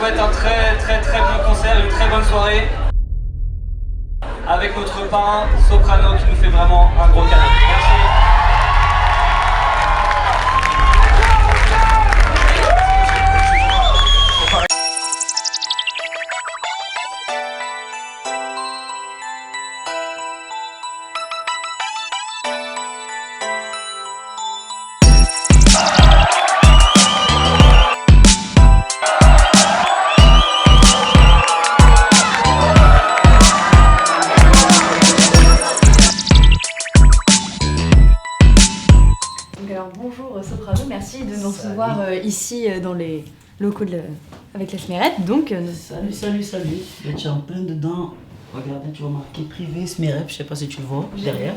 souhaite un très bon concert, une très bonne soirée. Avec notre parrain Soprano qui nous fait vraiment un gros câlin. Merci. Bonjour Soprano, merci de nous recevoir ici dans les locaux avec la Smerette. Donc, Salut. Tu es en plein dedans. Regardez, tu vois marqué privé Smerette, je sais pas si tu le vois derrière.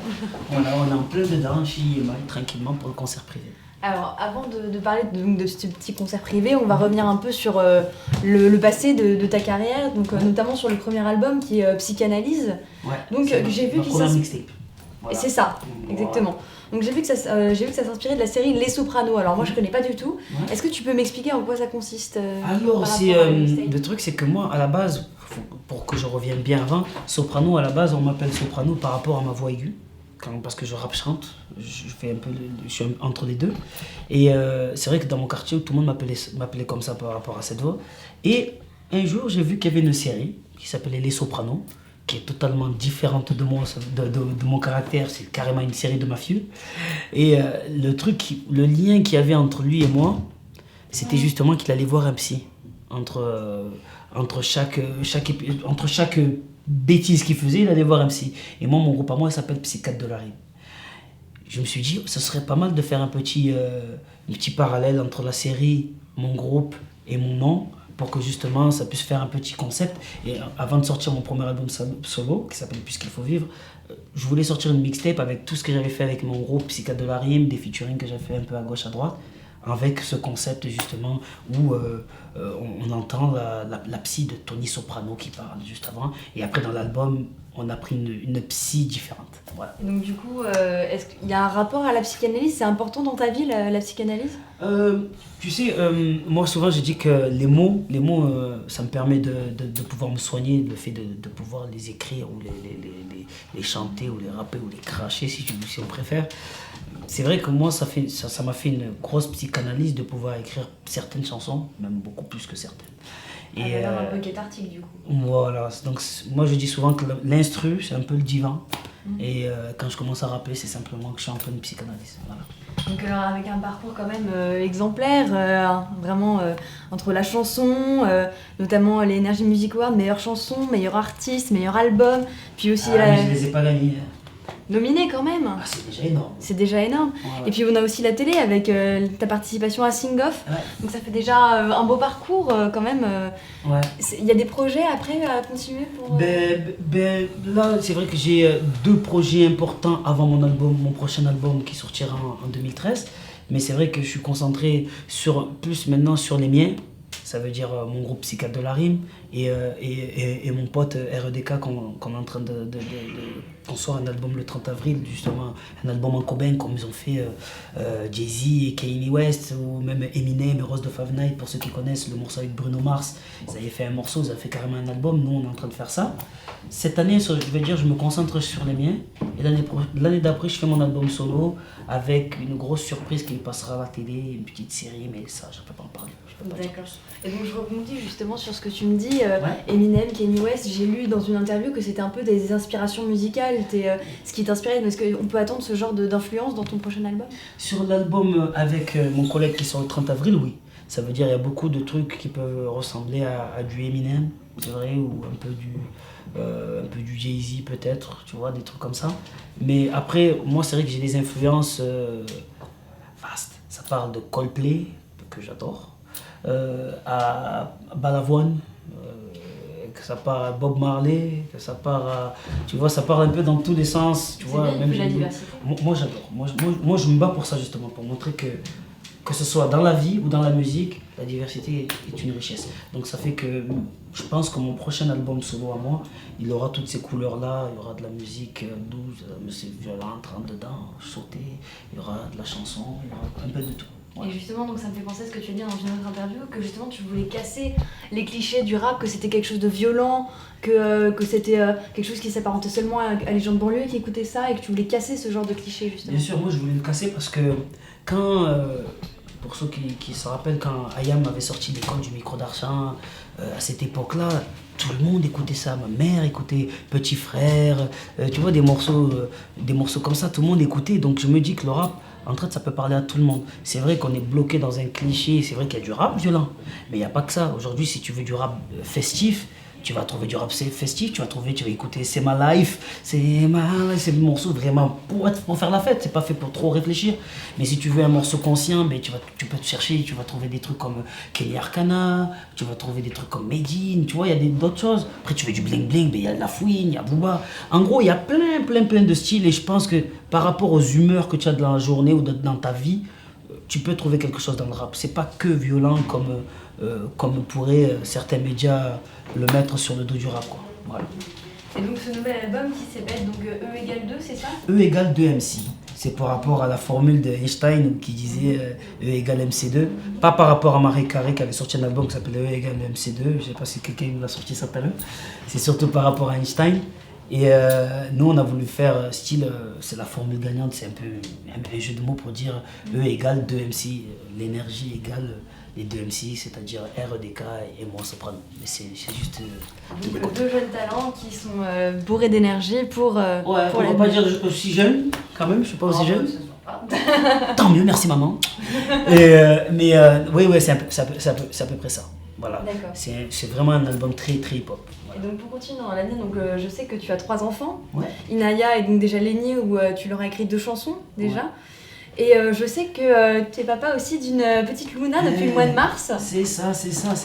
Voilà, on est en plein dedans, chez Yema, tranquillement pour le concert privé. Alors, avant de parler de ce petit concert privé, on va revenir un peu sur le passé de ta carrière, donc notamment sur le premier album qui est Psychanalyse. Ouais. Donc, j'ai vu qu'il mixtape. Voilà. C'est ça, exactement. Donc j'ai vu que ça s'inspirait de la série Les Sopranos. Alors moi je connais pas du tout. Ouais. Est-ce que tu peux m'expliquer en quoi ça consiste Alors le truc c'est que moi à la base, pour que je revienne bien avant, Soprano à la base on m'appelle Soprano par rapport à ma voix aiguë. Parce que je rappe chante, je suis entre les deux. Et c'est vrai que dans mon quartier tout le monde m'appelait comme ça par rapport à cette voix. Et un jour j'ai vu qu'il y avait une série qui s'appelait Les Sopranos, qui est totalement différente de mon caractère, c'est carrément une série de mafieux. Et le lien qu'il y avait entre lui et moi, c'était justement qu'il allait voir un psy. Entre chaque bêtise qu'il faisait, il allait voir un psy. Et moi, mon groupe à moi, il s'appelle Psychiatre de la Rime. Je me suis dit, ce serait pas mal de faire un petit parallèle entre la série, mon groupe et mon nom, pour que justement ça puisse faire un petit concept. Et avant de sortir mon premier album solo, qui s'appelle Puisqu'il faut vivre, je voulais sortir une mixtape avec tout ce que j'avais fait avec mon groupe Psychiatre de la Rime, des featuring que j'ai fait un peu à gauche à droite, avec ce concept justement où on entend la psy de Tony Soprano qui parle juste avant, et après dans l'album on a pris une psy différente. Voilà. Donc du coup, est-ce qu'il y a un rapport à la psychanalyse? C'est important dans ta vie la psychanalyse? Tu sais, moi souvent je dis que les mots ça me permet de pouvoir me soigner, le fait de pouvoir les écrire ou les chanter ou les rapper ou les cracher si on préfère. C'est vrai que moi ça m'a fait une grosse psychanalyse de pouvoir écrire certaines chansons, même beaucoup plus que certaines. Et un peu cathartique du coup. Voilà, donc moi je dis souvent que l'instru c'est un peu le divan. Et quand je commence à rapper, c'est simplement que je suis en pleine psychanalyse. Voilà. Donc avec un parcours quand même exemplaire, vraiment entre la chanson, notamment les Energy Music Awards, meilleure chanson, meilleur artiste, meilleur album, puis aussi mais je les ai pas gagnés. Nominé quand même. Ah, c'est déjà énorme. C'est déjà énorme. Ouais. Et puis on a aussi la télé avec ta participation à Sing Off. Ouais. Donc ça fait déjà un beau parcours quand même. Ouais. Il y a des projets après à continuer pour... Là, c'est vrai que j'ai 2 projets importants avant mon prochain album qui sortira en 2013. Mais c'est vrai que je suis concentré plus maintenant sur les miens. Ça veut dire mon groupe Psychiatre de la Rime et mon pote REDK qu'on est en train qu'on sort un album le 30 avril, justement, un album en cobain comme ils ont fait Jay-Z et Kanye West, ou même Eminem et Rose de Five Night, pour ceux qui connaissent le morceau avec Bruno Mars. Ils avaient fait un morceau, ils avaient fait carrément un album, nous on est en train de faire ça. Cette année, je vais dire, je me concentre sur les miens, et l'année d'après, je fais mon album solo avec une grosse surprise qui passera à la télé, une petite série, mais ça, je ne peux pas en parler. D'accord. Et donc je rebondis justement sur ce que tu me dis, Eminem, Kanye West, j'ai lu dans une interview que c'était un peu des inspirations musicales, ce qui t'inspirait. Est-ce qu'on peut attendre ce genre d'influence dans ton prochain album? Sur l'album avec mon collègue qui sort le 30 avril, oui. Ça veut dire qu'il y a beaucoup de trucs qui peuvent ressembler à du Eminem, c'est vrai, ou un peu du Jay-Z peut-être, tu vois, des trucs comme ça. Mais après, moi c'est vrai que j'ai des influences vastes. Ça parle de Coldplay, que j'adore. À Balavoine, que ça part à Bob Marley, que ça part à... Tu vois, ça part un peu dans tous les sens. Tu vois, même la diversité. Moi j'adore. Moi je me bats pour ça justement, pour montrer que ce soit dans la vie ou dans la musique, la diversité est une richesse. Donc ça fait que je pense que mon prochain album solo à moi, il aura toutes ces couleurs-là, il y aura de la musique douce, de la musique violente, rentre dedans, sauter, il y aura de la chanson, il y aura un peu de tout. Ouais. Et justement, donc ça me fait penser à ce que tu as dit dans une autre interview, que justement tu voulais casser les clichés du rap, que c'était quelque chose de violent, que c'était quelque chose qui s'apparentait seulement à les gens de banlieue qui écoutaient ça, et que tu voulais casser ce genre de clichés justement. Bien sûr, moi je voulais le casser parce que quand, pour ceux qui se rappellent, quand Ayam avait sorti l'école du micro d'argent, à cette époque-là, tout le monde écoutait ça. Ma mère écoutait Petit Frère, tu vois, des morceaux comme ça, tout le monde écoutait. Donc je me dis que le rap, en fait, ça peut parler à tout le monde. C'est vrai qu'on est bloqué dans un cliché, c'est vrai qu'il y a du rap violent, mais il n'y a pas que ça. Aujourd'hui, si tu veux du rap festif, tu vas trouver du rap festif, tu vas écouter C'est ma life, c'est le morceau vraiment pour faire la fête, c'est pas fait pour trop réfléchir. Mais si tu veux un morceau conscient, ben tu peux te chercher, tu vas trouver des trucs comme Kenny Arcana, tu vas trouver des trucs comme Medine, tu vois, il y a d'autres choses. Après tu veux du bling bling, ben il y a de la fouine, il y a Booba. En gros, il y a plein de styles et je pense que par rapport aux humeurs que tu as dans la journée ou dans ta vie, tu peux trouver quelque chose dans le rap. C'est pas que violent comme pourraient certains médias le mettre sur le dos du rap, quoi. Voilà. Et donc ce nouvel album qui s'appelle donc E égale 2, c'est ça? E égale 2 MC. C'est par rapport à la formule d'Einstein qui disait E égale MC2. Pas par rapport à Marie Carré qui avait sorti un album qui s'appelait E égale MC2. Je sais pas si quelqu'un l'a sorti ça tout à l'heure. C'est surtout par rapport à Einstein. Et nous, on a voulu faire style, c'est la formule gagnante, c'est un peu un jeu de mots pour dire E égale 2 MC. L'énergie égale les 2 MC, c'est-à-dire REDK et moi soprano. Mais c'est juste... Donc, deux jeunes talents qui sont bourrés d'énergie pour ouais, pour on va pas dire aussi jeune, quand même, je suis pas aussi jeune. Tant mieux, merci maman. Mais oui, c'est à peu près ça. Voilà. C'est vraiment un album très hip-hop. Voilà. Et donc pour continuer dans l'année, donc je sais que tu as 3 enfants. Ouais. Inaya et donc déjà Léni où tu leur as écrit 2 chansons déjà. Ouais. Et je sais que tu es papa aussi d'une petite Luna depuis le mois de mars. C'est ça.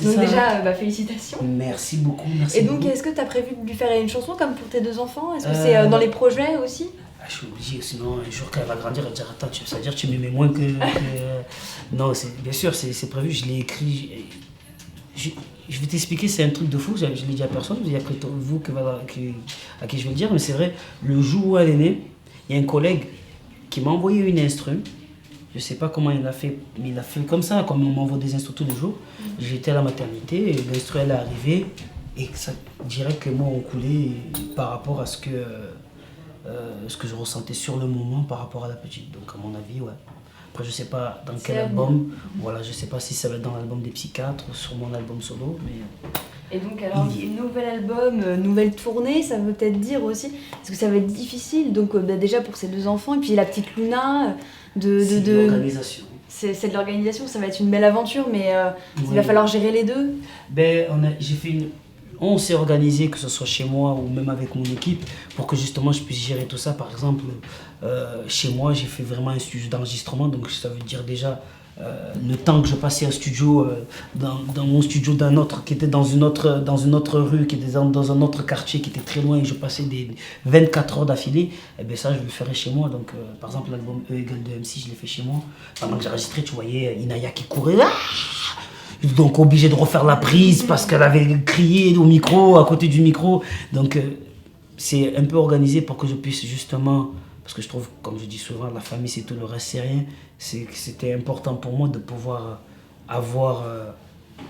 Donc déjà, félicitations. Merci beaucoup, merci. Et donc est-ce que tu as prévu de lui faire une chanson comme pour tes 2 enfants? Est-ce que c'est dans les projets aussi? Je suis obligé, sinon un jour qu'elle va grandir, elle va dire attends, ça veut dire que tu m'aimais moins que... Non, bien sûr, c'est prévu, je l'ai écrit... Je vais t'expliquer, c'est un truc de fou, je ne l'ai dit à personne, il n'y a que vous à qui je vais le dire, mais c'est vrai, le jour où elle est née, il y a un collègue qui m'a envoyé une instru, je ne sais pas comment il a fait, mais il a fait comme ça, comme on m'envoie des instrus tous les jours. J'étais à la maternité, et l'instru elle est arrivée, et ça dirait que les mots ont coulé par rapport à ce que je ressentais sur le moment par rapport à la petite, donc à mon avis, ouais. Après, je sais pas dans quel album, voilà, je sais pas si ça va être dans l'album des Psychiatres ou sur mon album solo, mais... Et donc alors, nouvel album, nouvelle tournée, ça veut peut-être dire aussi, parce que ça va être difficile, donc déjà pour ces 2 enfants, et puis la petite Luna, c'est de l'organisation. C'est de l'organisation, ça va être une belle aventure, mais il va falloir gérer les deux. On s'est organisé, que ce soit chez moi ou même avec mon équipe, pour que justement je puisse gérer tout ça. Par exemple, chez moi, j'ai fait vraiment un studio d'enregistrement, donc ça veut dire déjà le temps que je passais au studio, dans mon studio d'un autre, qui était dans une autre rue, qui était dans un autre quartier, qui était très loin, et je passais des 24 heures d'affilée, et bien ça je le ferais chez moi. Donc par exemple l'album E égale 2 MC, je l'ai fait chez moi. Pendant que j'enregistrais, tu voyais Inaya qui courait. Donc obligé de refaire la prise parce qu'elle avait crié au micro, à côté du micro. Donc c'est un peu organisé pour que je puisse justement, parce que je trouve, comme je dis souvent, la famille c'est tout, le reste c'est rien. C'était important pour moi de pouvoir avoir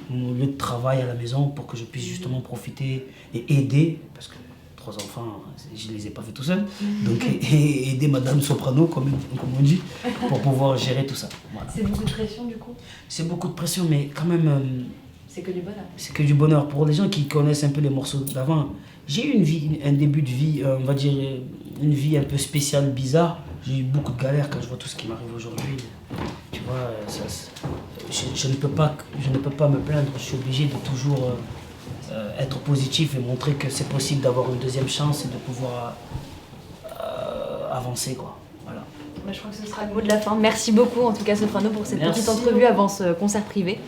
mon lieu de travail à la maison pour que je puisse justement profiter et aider, parce que 3 enfants, je ne les ai pas fait tout seul, donc aider Madame Soprano, comme on dit, pour pouvoir gérer tout ça. Voilà. C'est beaucoup de pression du coup? C'est beaucoup de pression, mais quand même... c'est que du bonheur. C'est que du bonheur. Pour les gens qui connaissent un peu les morceaux d'avant, j'ai eu un début de vie, on va dire, une vie un peu spéciale, bizarre. J'ai eu beaucoup de galères quand je vois tout ce qui m'arrive aujourd'hui. Tu vois, je ne peux pas me plaindre, je suis obligé de toujours... être positif et montrer que c'est possible d'avoir une deuxième chance et de pouvoir avancer, quoi. Voilà. Je crois que ce sera le mot de la fin. Merci beaucoup en tout cas Soprano pour cette petite entrevue avant ce concert privé.